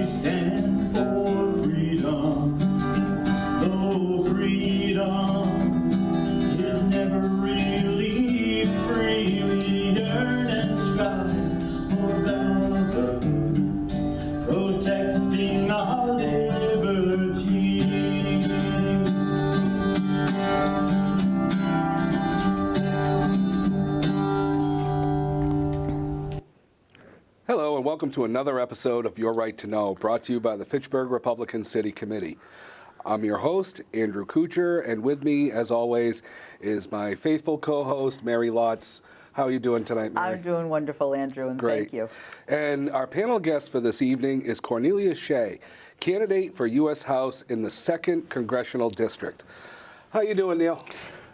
stand for freedom, though freedom is never really free. We earn and strive for brotherhood, protecting our liberty. Hello and welcome to another episode of Your Right to Know, brought to you by the Fitchburg Republican City Committee. I'm your host, Andrew Kuchar, and with me, as always, is my faithful co-host, Mary Lotze. How are you doing tonight, Mary? I'm doing wonderful, Andrew, and Great. thank you. And our panel guest for this evening is Cornelius Shea, candidate for U.S. House in the 2nd Congressional District. How you doing, Neil?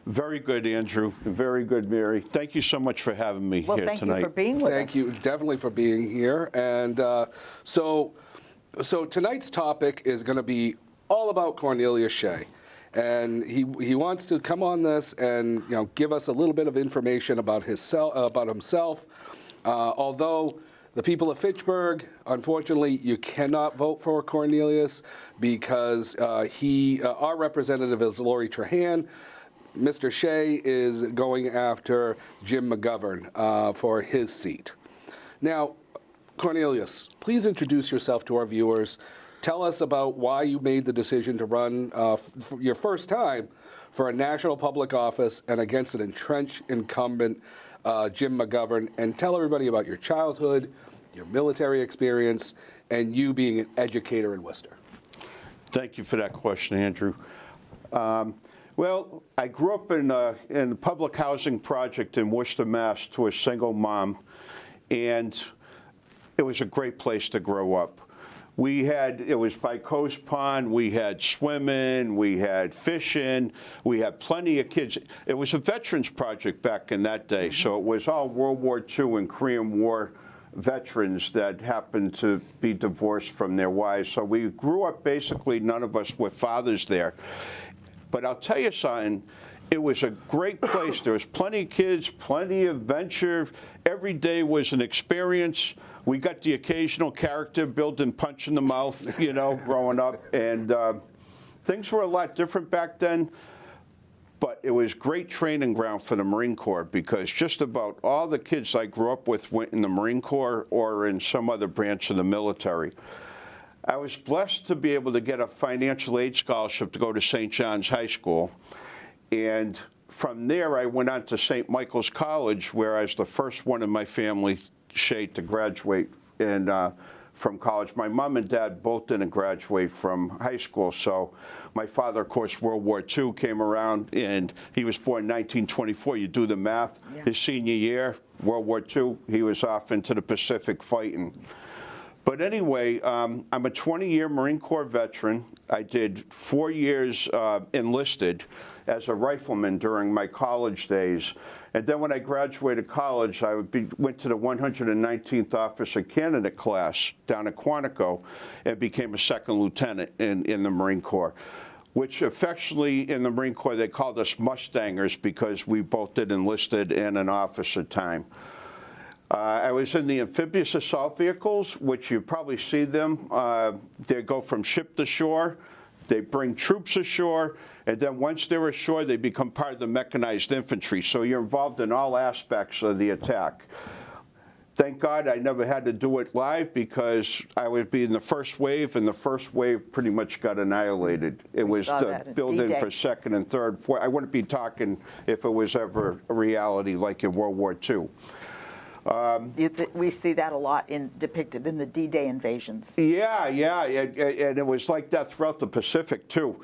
Very good, Andrew. Very good, Mary. Thank you so much for having me here Thank tonight. you for being with us. Thank you, definitely, for being here. And so tonight's topic is going to be all about Cornelius Shea. And he wants to come on this and give us a little bit of information about himself. Although the people of Fitchburg, unfortunately, you cannot vote for Cornelius because our representative is Lori Trahan. Mr. Shea is going after Jim McGovern for his seat. Now, Cornelius, please introduce yourself to our viewers. Tell us about why you made the decision to run for your first time for a national public office and against an entrenched incumbent, Jim McGovern, and tell everybody about your childhood, your military experience, and you being an educator in Worcester. Thank you for that question, Andrew. Well, I grew up in a public housing project in Worcester, Mass. To a single mom, and it was a great place to grow up. It was by Coast Pond, we had swimming, we had fishing, we had plenty of kids. It was a veterans project back in that day, so it was all World War II and Korean War veterans that happened to be divorced from their wives. So we grew up, basically, none of us were fathers there. But I'll tell you something, it was a great place. There was plenty of kids, plenty of adventure. Every day was an experience. We got the occasional character building punch in the mouth, growing up. And things were a lot different back then. But it was great training ground for the Marine Corps because just about all the kids I grew up with went in the Marine Corps or in some other branch of the military. I was blessed to be able to get a financial aid scholarship to go to St. John's High School. And from there, I went on to St. Michael's College, where I was the first one in my family, Shea, to graduate from college. My mom and dad both didn't graduate from high school. So my father, of course, World War II came around, and he was born in 1924. You do the math. Yeah. His senior year, World War II, he was off into the Pacific fighting. But anyway, I'm a 20-year Marine Corps veteran. I did 4 years enlisted as a rifleman during my college days. And then when I graduated college, I went to the 119th Officer Candidate class down at Quantico and became a second lieutenant in the Marine Corps, which affectionately in the Marine Corps, they called us Mustangers because we both did enlisted and an officer time. I was in the amphibious assault vehicles, which you probably see them. They go from ship to shore. They bring troops ashore. And then once they're ashore, they become part of the mechanized infantry. So you're involved in all aspects of the attack. Thank God I never had to do it live because I would be in the first wave, and the first wave pretty much got annihilated. It was the build-in for second and third, fourth. I wouldn't be talking if it was ever a reality like in World War II. We see that a lot depicted in the D-Day invasions. Yeah, and it was like that throughout the Pacific, too.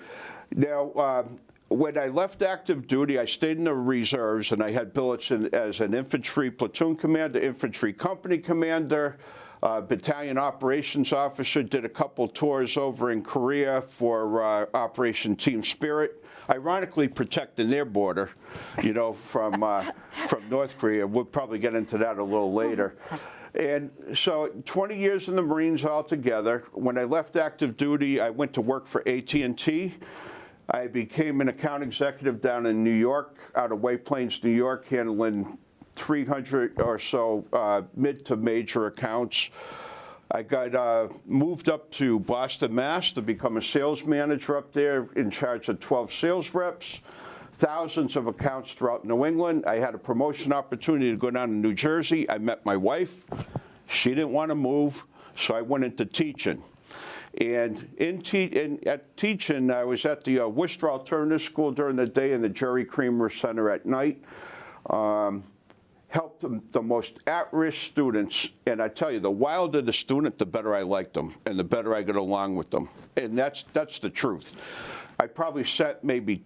Now, when I left active duty, I stayed in the reserves, and I had billets as an infantry platoon commander, infantry company commander, battalion operations officer, did a couple tours over in Korea for Operation Team Spirit. Ironically, protecting their border, from North Korea. We'll probably get into that a little later. And so 20 years in the Marines altogether. When I left active duty, I went to work for AT&T. I became an account executive down in New York, out of White Plains, New York, handling 300 or so mid to major accounts. I got moved up to Boston, Mass. to become a sales manager up there in charge of 12 sales reps, thousands of accounts throughout New England. I had a promotion opportunity to go down to New Jersey. I met my wife. She didn't want to move, so I went into teaching. And at teaching, I was at the Worcester Alternative School during the day and the Jerry Creamer Center at night. Helped the most at-risk students, and I tell you, the wilder the student, the better I liked them, and the better I got along with them. And that's the truth. I probably sent maybe,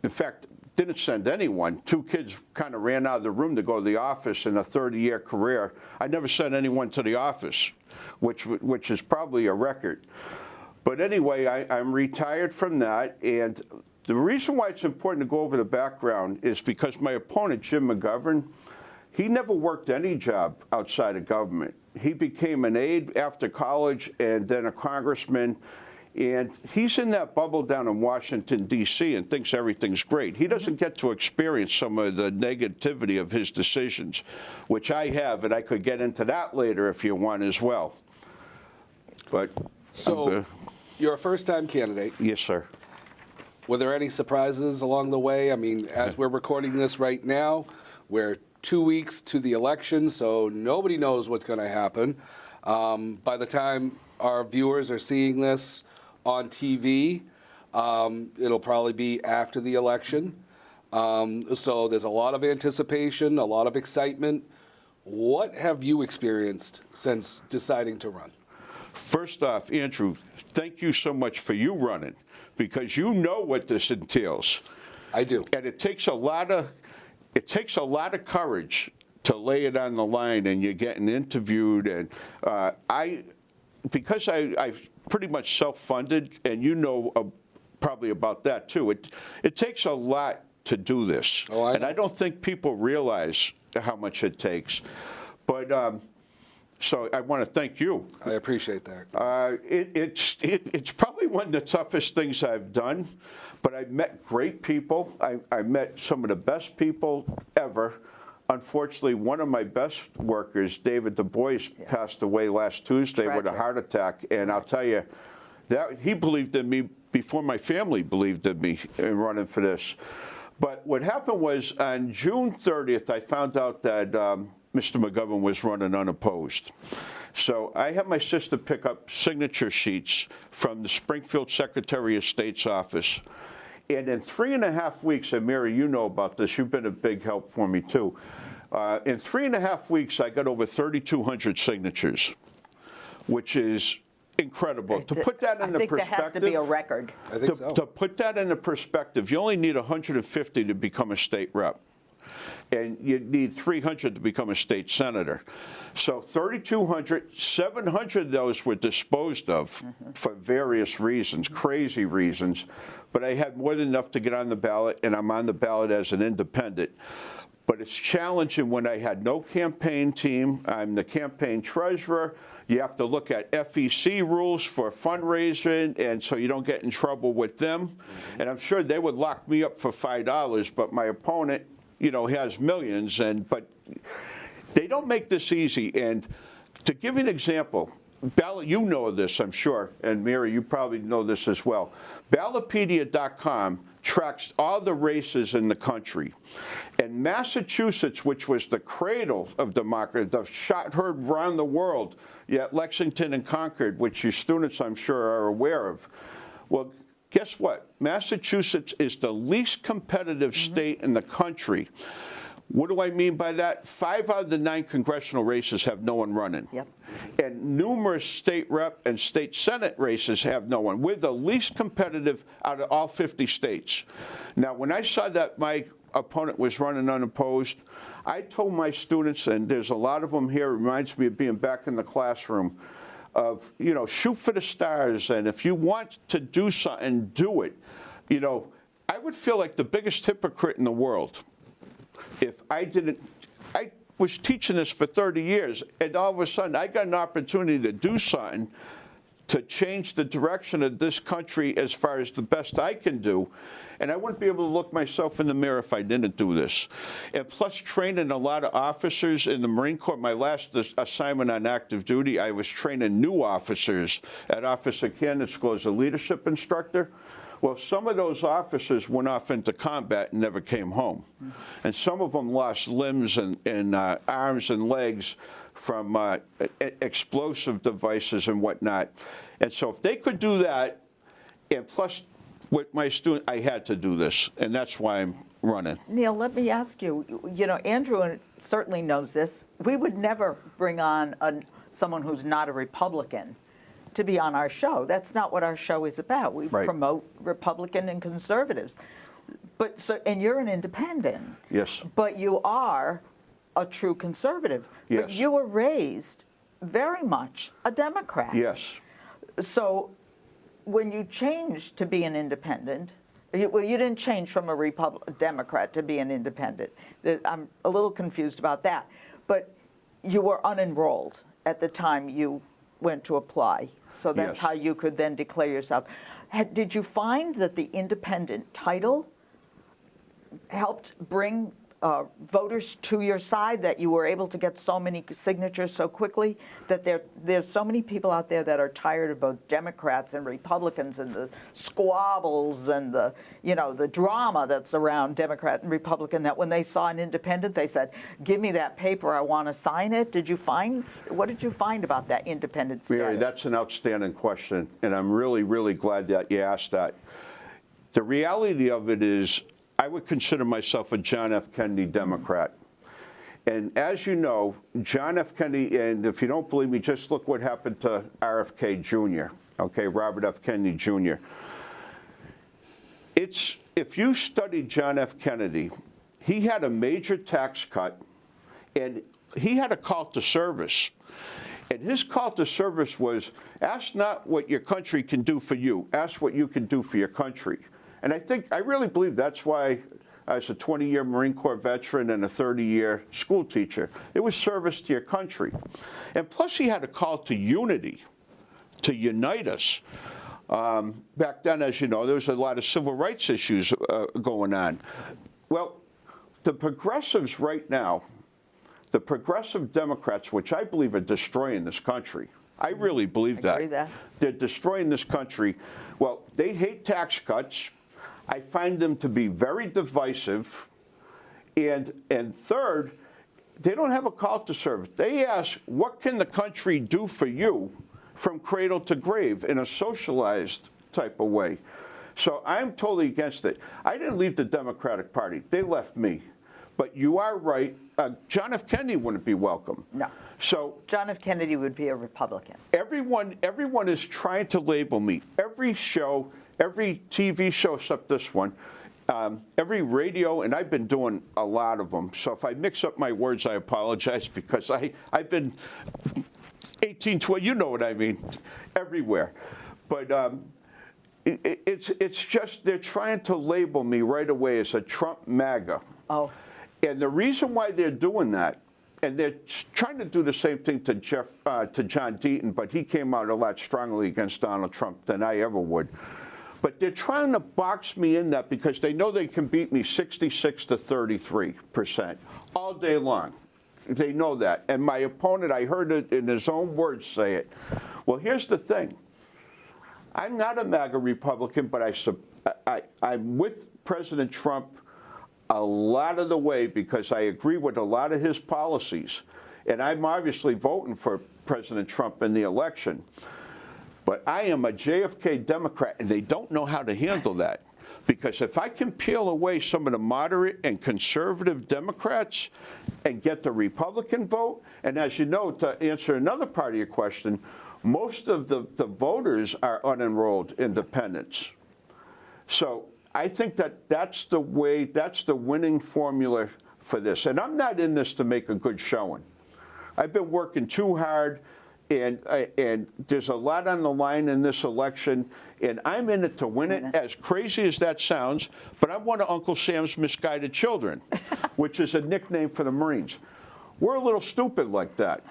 in fact, didn't send anyone. 2 kids kind of ran out of the room to go to the office in a 30-year career. I never sent anyone to the office, which is probably a record. But anyway, I'm retired from that, and the reason why it's important to go over the background is because my opponent, Jim McGovern, he never worked any job outside of government. He became an aide after college and then a congressman. And he's in that bubble down in Washington, D.C. and thinks everything's great. He doesn't get to experience some of the negativity of his decisions, which I have, and I could get into that later if you want as well. But So you're a first-time candidate. Yes, sir. Were there any surprises along the way? I mean, as we're recording this right now, we're 2 weeks to the election, so nobody knows what's going to happen. By the time our viewers are seeing this on TV, it'll probably be after the election. So there's a lot of anticipation, a lot of excitement. What have you experienced since deciding to run? First off, Andrew, thank you so much for you running, because you know what this entails. I do. And it takes a lot of courage to lay it on the line, and you're getting interviewed. And because I've pretty much self-funded, and you know probably about that too. It takes a lot to do this, and I don't think people realize how much it takes. But so I want to thank you. I appreciate that. It's probably one of the toughest things I've done. But I met great people. I met some of the best people ever. Unfortunately, one of my best workers, David Du Bois, passed away last Tuesday with a heart attack. And I'll tell you, that he believed in me before my family believed in me in running for this. But what happened was on June 30th, I found out that Mr. McGovern was running unopposed. So I had my sister pick up signature sheets from the Springfield Secretary of State's office. And in 3.5 weeks, and Mary, you know about this, you've been a big help for me too. In 3.5 weeks, I got over 3,200 signatures, which is incredible. To put that into perspective, I think that has to be a record. I think so. To put that into perspective, you only need 150 to become a state rep. And you need 300 to become a state senator. So 3,200, 700 of those were disposed of for various reasons, crazy reasons. But I had more than enough to get on the ballot, and I'm on the ballot as an independent. But it's challenging when I had no campaign team. I'm the campaign treasurer. You have to look at FEC rules for fundraising, and so you don't get in trouble with them. And I'm sure they would lock me up for $5, but my opponent, you know, has millions, but they don't make this easy. And to give you an example, ballot, you know this, I'm sure, and Mary, you probably know this as well. Ballotpedia.com tracks all the races in the country. And Massachusetts, which was the cradle of democracy, the shot heard around the world, yet Lexington and Concord, which your students, I'm sure, are aware of. Well, guess what? Massachusetts is the least competitive state in the country. What do I mean by that? 5 out of the 9 congressional races have no one running. Yep. And numerous state rep and state senate races have no one. We're the least competitive out of all 50 states. Now, when I saw that my opponent was running unopposed, I told my students, and there's a lot of them here, it reminds me of being back in the classroom, of, you know, shoot for the stars, and if you want to do something, do it. You know, I would feel like the biggest hypocrite in the world if I didn't. I was teaching this for 30 years, and all of a sudden I got an opportunity to do something to change the direction of this country as far as the best I can do. And I wouldn't be able to look myself in the mirror if I didn't do this. And plus training a lot of officers in the Marine Corps. My last assignment on active duty, I was training new officers at Officer Candidate School as a leadership instructor. Well, some of those officers went off into combat and never came home. And some of them lost limbs and arms and legs from explosive devices and whatnot. And so if they could do that, and plus with my student, I had to do this, and that's why I'm running. Neil, let me ask you, you know, Andrew certainly knows this. We would never bring on someone who's not a Republican to be on our show. That's not what our show is about. We promote Republican and conservatives. But and you're an independent. Yes. But you are a true conservative. Yes. But you were raised very much a Democrat. Yes. So when you changed to be an independent, well, you didn't change from a Democrat to be an independent. I'm a little confused about that. But you were unenrolled at the time you went to apply. So that's how you could then declare yourself. Did you find that the independent title helped bring voters to your side, that you were able to get so many signatures so quickly, that there's so many people out there that are tired of both Democrats and Republicans and the squabbles and the, you know, the drama that's around Democrat and Republican, that when they saw an independent, they said, give me that paper, I want to sign it? What did you find about that independent status? Mary, that's an outstanding question, and I'm really, really glad that you asked that. The reality of it is, I would consider myself a John F. Kennedy Democrat. And as you know, John F. Kennedy, and if you don't believe me, just look what happened to RFK Jr., okay, Robert F. Kennedy Jr. If you study John F. Kennedy, he had a major tax cut, and he had a call to service. And his call to service was, ask not what your country can do for you, ask what you can do for your country. And I really believe that's why I was a 20-year Marine Corps veteran and a 30-year school teacher. It was service to your country. And plus he had a call to unity, to unite us. Back then, as you know, there was a lot of civil rights issues going on. Well, the progressives right now, the progressive Democrats, which I believe are destroying this country, I really believe that. I agree that. They're destroying this country. Well, they hate tax cuts. I find them to be very divisive. And third, they don't have a call to service. They ask, what can the country do for you from cradle to grave in a socialized type of way? So I'm totally against it. I didn't leave the Democratic Party. They left me. But you are right. John F. Kennedy wouldn't be welcome. No. So John F. Kennedy would be a Republican. Everyone is trying to label me. Every show, every TV show except this one, every radio, and I've been doing a lot of them. So if I mix up my words, I apologize, because I've been 18, 12, you know what I mean, everywhere. But it's just they're trying to label me right away as a Trump MAGA. Oh. And the reason why they're doing that, and they're trying to do the same thing to John Deaton, but he came out a lot strongly against Donald Trump than I ever would. But they're trying to box me in that because they know they can beat me 66 to 33% all day long. They know that. And my opponent, I heard it in his own words say it. Well, here's the thing. I'm not a MAGA Republican, but I'm with President Trump a lot of the way because I agree with a lot of his policies. And I'm obviously voting for President Trump in the election. But I am a JFK Democrat, and they don't know how to handle that. Because if I can peel away some of the moderate and conservative Democrats and get the Republican vote, and as you know, to answer another part of your question, most of the voters are unenrolled independents. So I think that's the way, that's the winning formula for this. And I'm not in this to make a good showing. I've been working too hard, and there's a lot on the line in this election, and I'm in it to win it, as crazy as that sounds, but I'm one of Uncle Sam's misguided children, which is a nickname for the Marines. We're a little stupid like that.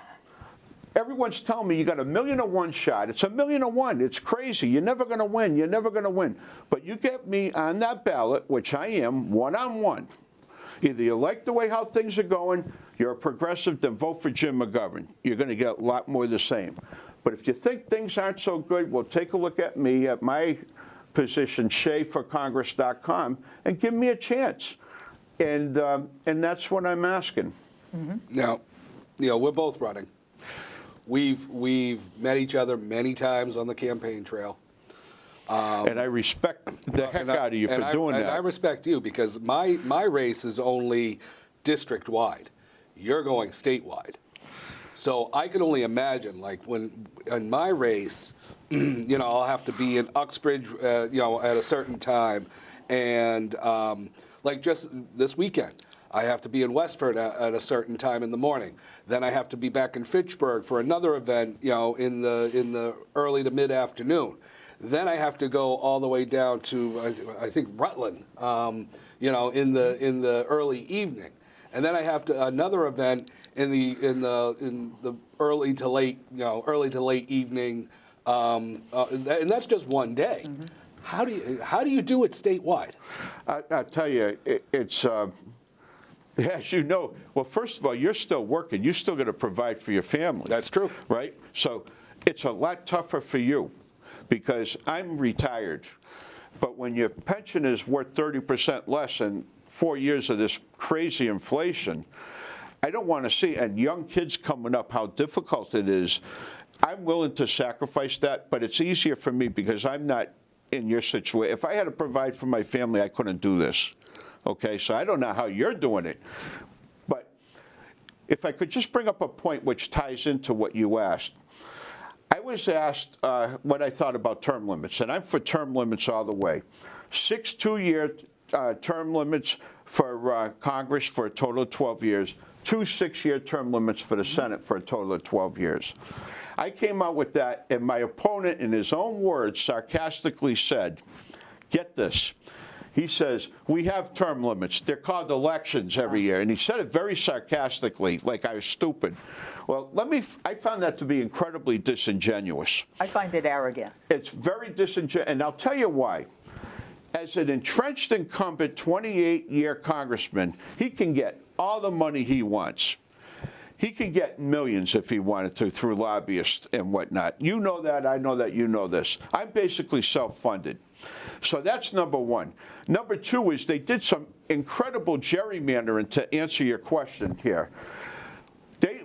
Everyone's telling me you got 1,000,001 shot. It's 1,000,001. It's crazy. You're never going to win. You're never going to win. But you get me on that ballot, which I am, one-on-one. Either you like the way how things are going, you're a progressive, then vote for Jim McGovern. You're going to get a lot more of the same. But if you think things aren't so good, well, take a look at me at my position, SheaForCongress.com, and give me a chance. And that's what I'm asking. Mm-hmm. Now, we're both running. We've met each other many times on the campaign trail. And I respect the heck out of you for doing that. And I respect you because my race is only district-wide. You're going statewide. So I can only imagine, like, when in my race, I'll have to be in Uxbridge, at a certain time. And, like, just this weekend, I have to be in Westford at a certain time in the morning. Then I have to be back in Fitchburg for another event, in the early to mid-afternoon. Then I have to go all the way down to, I think, Rutland, in the early evening. And then I have another event in the early to late evening, and that's just one day. Mm-hmm. How do you do it statewide? I'll tell you, it's as you know. Well, first of all, you're still working. You're still going to provide for your family. That's true, right? So it's a lot tougher for you because I'm retired. But when your pension is worth 30% less in 4 years of this crazy inflation, I don't want to see, and young kids coming up, how difficult it is. I'm willing to sacrifice that, but it's easier for me because I'm not in your situation. If I had to provide for my family, I couldn't do this. Okay, so I don't know how you're doing it. But if I could just bring up a point which ties into what you asked. I was asked what I thought about term limits, and I'm for term limits all the way. 6 2-year term limits for Congress for a total of 12 years, 2 6-year term limits for the Senate for a total of 12 years. I came out with that, and my opponent, in his own words, sarcastically said, get this. He says, we have term limits. They're called elections every year. And he said it very sarcastically, like I was stupid. Well, I found that to be incredibly disingenuous. I find it arrogant. It's very disingenuous, and I'll tell you why. As an entrenched incumbent 28-year congressman, he can get all the money he wants. He can get millions if he wanted to through lobbyists and whatnot. You know that, I know that, you know this. I'm basically self-funded. So that's number one. Number two is they did some incredible gerrymandering to answer your question here.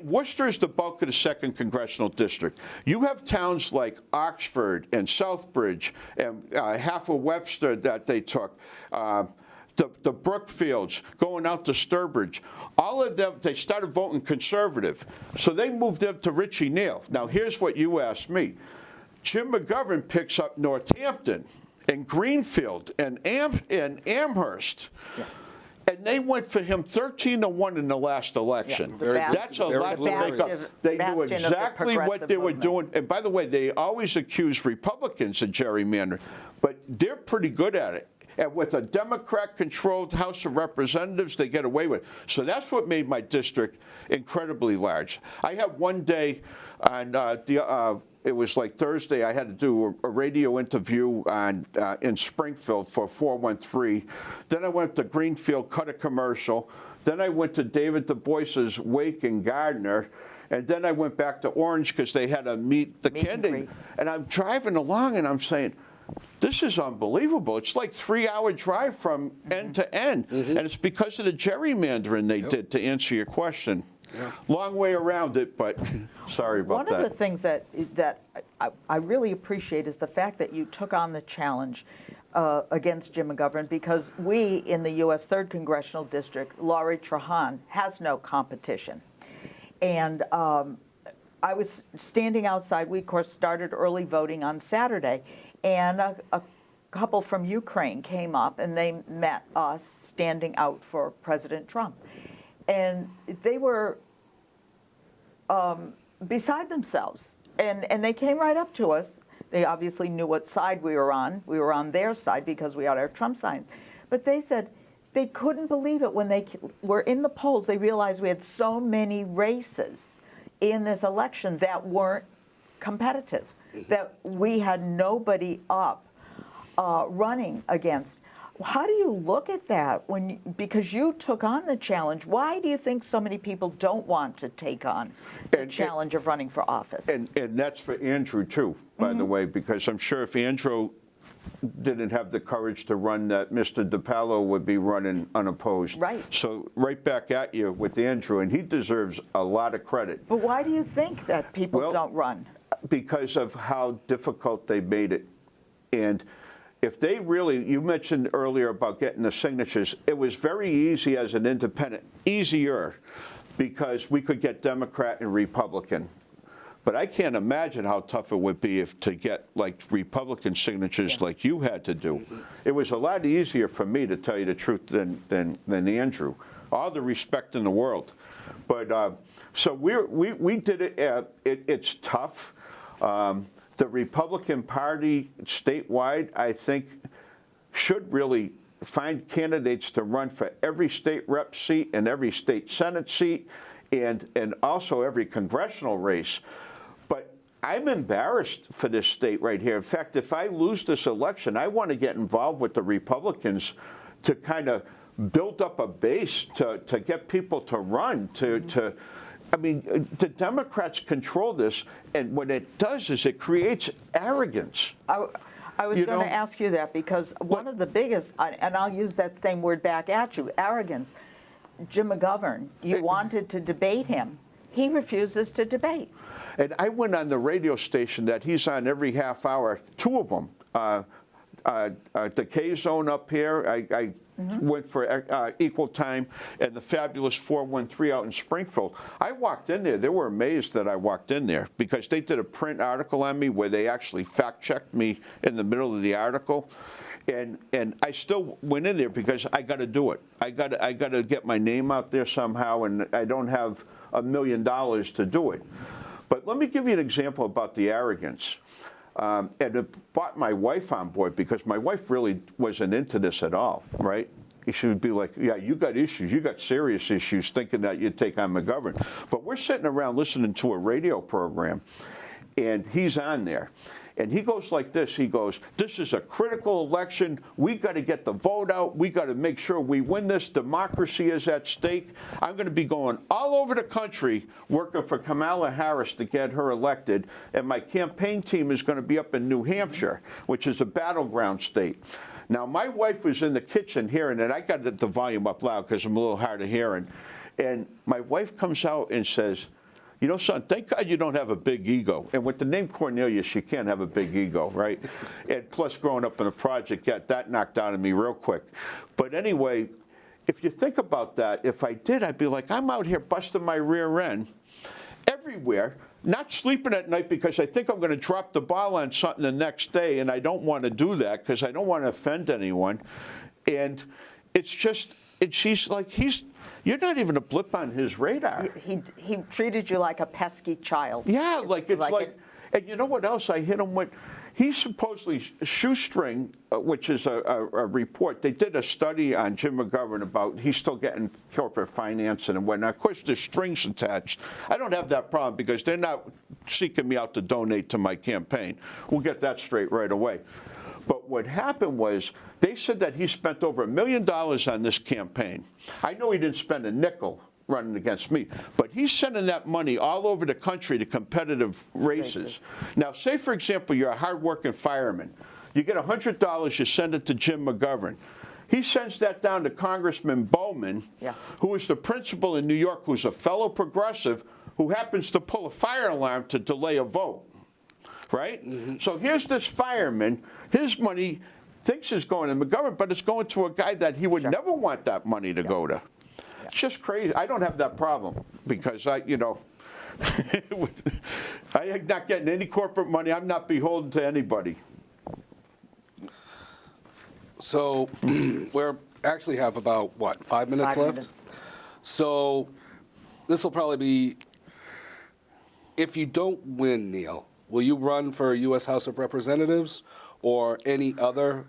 Worcester is the bulk of the 2nd Congressional District. You have towns like Oxford and Southbridge and half of Webster that they took, the Brookfields, going out to Sturbridge. All of them, they started voting conservative. So they moved them to Richie Neal. Now, here's what you asked me. Jim McGovern picks up Northampton and Greenfield and Amherst. Yeah. And they went for him 13-1 in the last election. Yeah, that's a lot to make up. They knew exactly what they were doing. And by the way, they always accuse Republicans of gerrymandering, but they're pretty good at it. And with a Democrat-controlled House of Representatives, they get away with it. So that's what made my district incredibly large. I had one day on it was like Thursday, I had to do a radio interview in Springfield for 413. Then I went to Greenfield, cut a commercial. Then I went to David Du Bois's wake in Gardner. And then I went back to Orange because they had to meet the candidate. And I'm driving along and I'm saying, this is unbelievable. It's like 3-hour drive from end to end. And it's because of the gerrymandering they did, to answer your question. Yeah. Long way around it, but sorry about that. One of the things that I really appreciate is the fact that you took on the challenge against Jim McGovern, because we in the U.S. 3rd Congressional District, Laurie Trahan, has no competition. And I was standing outside. We, of course, started early voting on Saturday, and a couple from Ukraine came up, and they met us standing out for President Trump. And they were beside themselves. And they came right up to us. They obviously knew what side we were on. We were on their side because we had our Trump signs. But they said they couldn't believe it when they were in the polls. They realized we had so many races in this election that weren't competitive, that we had nobody up running against. How do you look at that because you took on the challenge? Why do you think so many people don't want to take on the challenge of running for office? And that's for Andrew too, by the way, because I'm sure if Andrew didn't have the courage to run, that Mr. DiPaolo would be running unopposed. Right. So right back at you with Andrew, and he deserves a lot of credit. But why do you think that people don't run? Because of how difficult they made it. And if they really, you mentioned earlier about getting the signatures, it was very easy as an independent, easier, because we could get Democrat and Republican. But I can't imagine how tough it would be to get like Republican signatures like you had to do. It was a lot easier for me, to tell you the truth, than Andrew. All the respect in the world. But so we did it. It's tough. The Republican Party statewide, I think, should really find candidates to run for every state rep seat and every state Senate seat and also every congressional race. But I'm embarrassed for this state right here. In fact, if I lose this election, I want to get involved with the Republicans to kind of build up a base to get people to run, I mean, the Democrats control this, and what it does is it creates arrogance. I was going to ask you that, because one of the biggest, and I'll use that same word back at you, arrogance. Jim McGovern, you wanted to debate him. He refuses to debate. And I went on the radio station that he's on every half hour, two of them. The K-Zone up here, I went for Equal Time, and the fabulous 413 out in Springfield. I walked in there. They were amazed that I walked in there, because they did a print article on me where they actually fact-checked me in the middle of the article. And I still went in there because I got to do it. I got to get my name out there somehow, and I don't have $1 million to do it. But let me give you an example about the arrogance. And it brought my wife on board, because my wife really wasn't into this at all, right? She would be like, yeah, you got issues. You got serious issues, thinking that you'd take on McGovern. But we're sitting around listening to a radio program, and he's on there. And he goes like this. He goes, this is a critical election. We got to get the vote out. We got to make sure we win this. Democracy is at stake. I'm going to be going all over the country working for Kamala Harris to get her elected. And my campaign team is going to be up in New Hampshire, which is a battleground state. Now, my wife was in the kitchen hearing it. I got the volume up loud because I'm a little hard of hearing. And my wife comes out and says, you know, son, thank God you don't have a big ego. And with the name Cornelius, you can't have a big ego, right? And plus, growing up in a project, got that knocked out of me real quick. But anyway, if you think about that, if I did, I'd be like, I'm out here busting my rear end everywhere, not sleeping at night because I think I'm going to drop the ball on something the next day, and I don't want to do that because I don't want to offend anyone. And it's just, she's like, you're not even a blip on his radar. He treated you like a pesky child. Yeah, like it's like and you know what else I hit him with? He supposedly shoestring, which is a report. They did a study on Jim McGovern about he's still getting corporate financing and whatnot. Of course, there's strings attached. I don't have that problem because they're not seeking me out to donate to my campaign. We'll get that straight right away. But what happened was they said that he spent over $1 million on this campaign. I know he didn't spend a nickel running against me, but he's sending that money all over the country to competitive races. Now, say, for example, you're a hardworking fireman. You get $100, you send it to Jim McGovern. He sends that down to Congressman Bowman, who is the principal in New York, who's a fellow progressive, who happens to pull a fire alarm to delay a vote. Right? So here's this fireman. His money thinks is going to McGovern, but it's going to a guy that he would never want that money to go to. It's just crazy. I don't have that problem because I'm not getting any corporate money. I'm not beholden to anybody. So we actually have about, what, 5 minutes 5 left? minutes. So this will probably be, if you don't win, Neil, will you run for U.S. House of Representatives or any other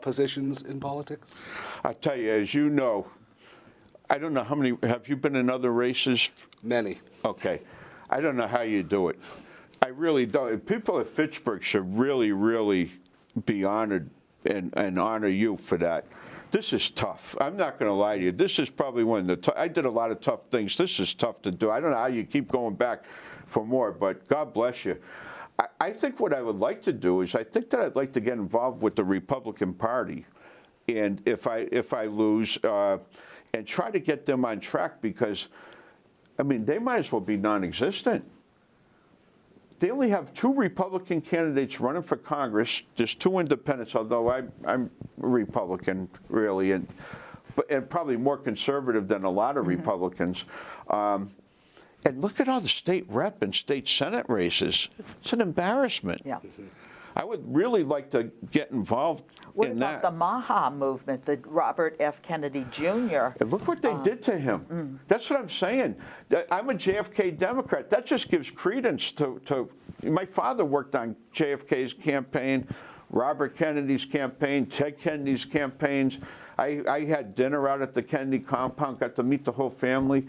positions in politics? I'll tell you, as you know, I don't know how many, have you been in other races? Many. Okay. I don't know how you do it. I really don't. People at Fitchburg should really, really be honored and honor you for that. This is tough. I'm not going to lie to you. This is probably one of the I did a lot of tough things. This is tough to do. I don't know how you keep going back for more, but God bless you. I think what I would like to do is I think that I'd like to get involved with the Republican Party, and if I lose, and try to get them on track, because, I mean, they might as well be non-existent. They only have 2 Republican candidates running for Congress. There's 2 independents, although I'm a Republican, really, and probably more conservative than a lot of Republicans. And look at all the state rep and state Senate races. It's an embarrassment. Yeah. I would really like to get involved What in about that. the Maha movement, the Robert F. Kennedy Jr.? And look what they did to him. That's what I'm saying. I'm a JFK Democrat. That just gives credence to my father worked on JFK's campaign, Robert Kennedy's campaign, Ted Kennedy's campaigns. I had dinner out at the Kennedy compound, got to meet the whole family.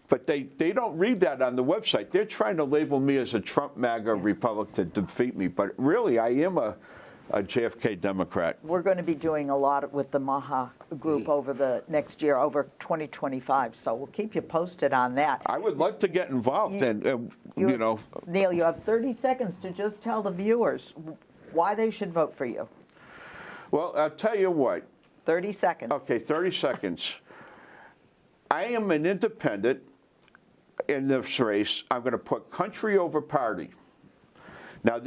But they don't read that on the website. They're trying to label me as a Trump MAGA Republican to defeat me. But really, I am a JFK Democrat. We're going to be doing a lot with the Maha group over the next year, over 2025. So we'll keep you posted on that. I would love to get involved, and you know. Neil, you have 30 seconds to just tell the viewers why they should vote for you. Well, I'll tell you what. 30 seconds. Okay, 30 seconds. I am an independent in this race. I'm going to put country over party. Now,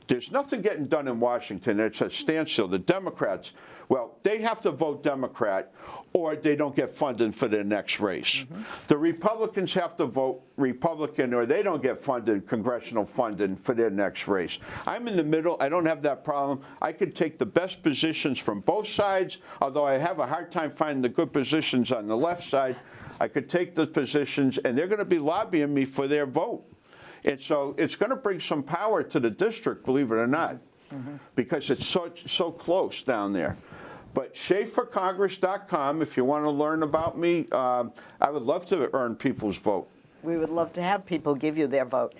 there's nothing getting done in Washington. It's a standstill. The Democrats, well, they have to vote Democrat or they don't get funded for their next race. The Republicans have to vote Republican or they don't get funded, congressional funding for their next race. I'm in the middle. I don't have that problem. I could take the best positions from both sides, although I have a hard time finding the good positions on the left side. I could take the positions, and they're going to be lobbying me for their vote. And so it's going to bring some power to the district, believe it or not, because it's so close down there. But SheaForCongress.com, if you want to learn about me, I would love to earn people's vote. We would love to have people give you their vote.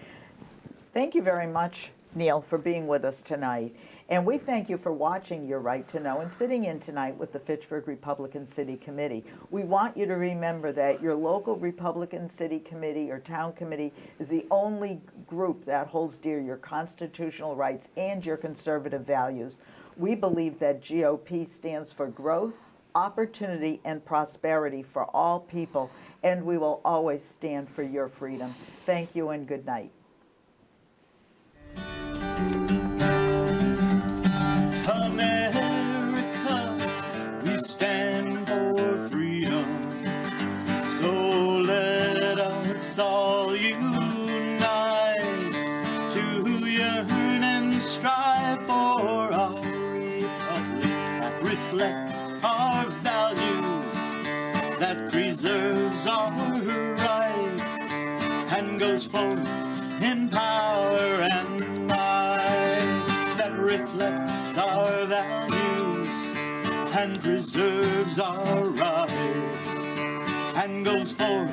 Thank you very much, Neil, for being with us tonight. And we thank you for watching Your Right to Know and sitting in tonight with the Fitchburg Republican City Committee. We want you to remember that your local Republican City Committee or Town Committee is the only group that holds dear your constitutional rights and your conservative values. We believe that GOP stands for growth, opportunity, and prosperity for all people, and we will always stand for your freedom. Thank you and good night. America, we stand for freedom. So let us all unite to yearn and strive for our republic that reflects our values, that preserves our rights, and goes forth in power and might, that reflects our values and preserves our rights and goes forth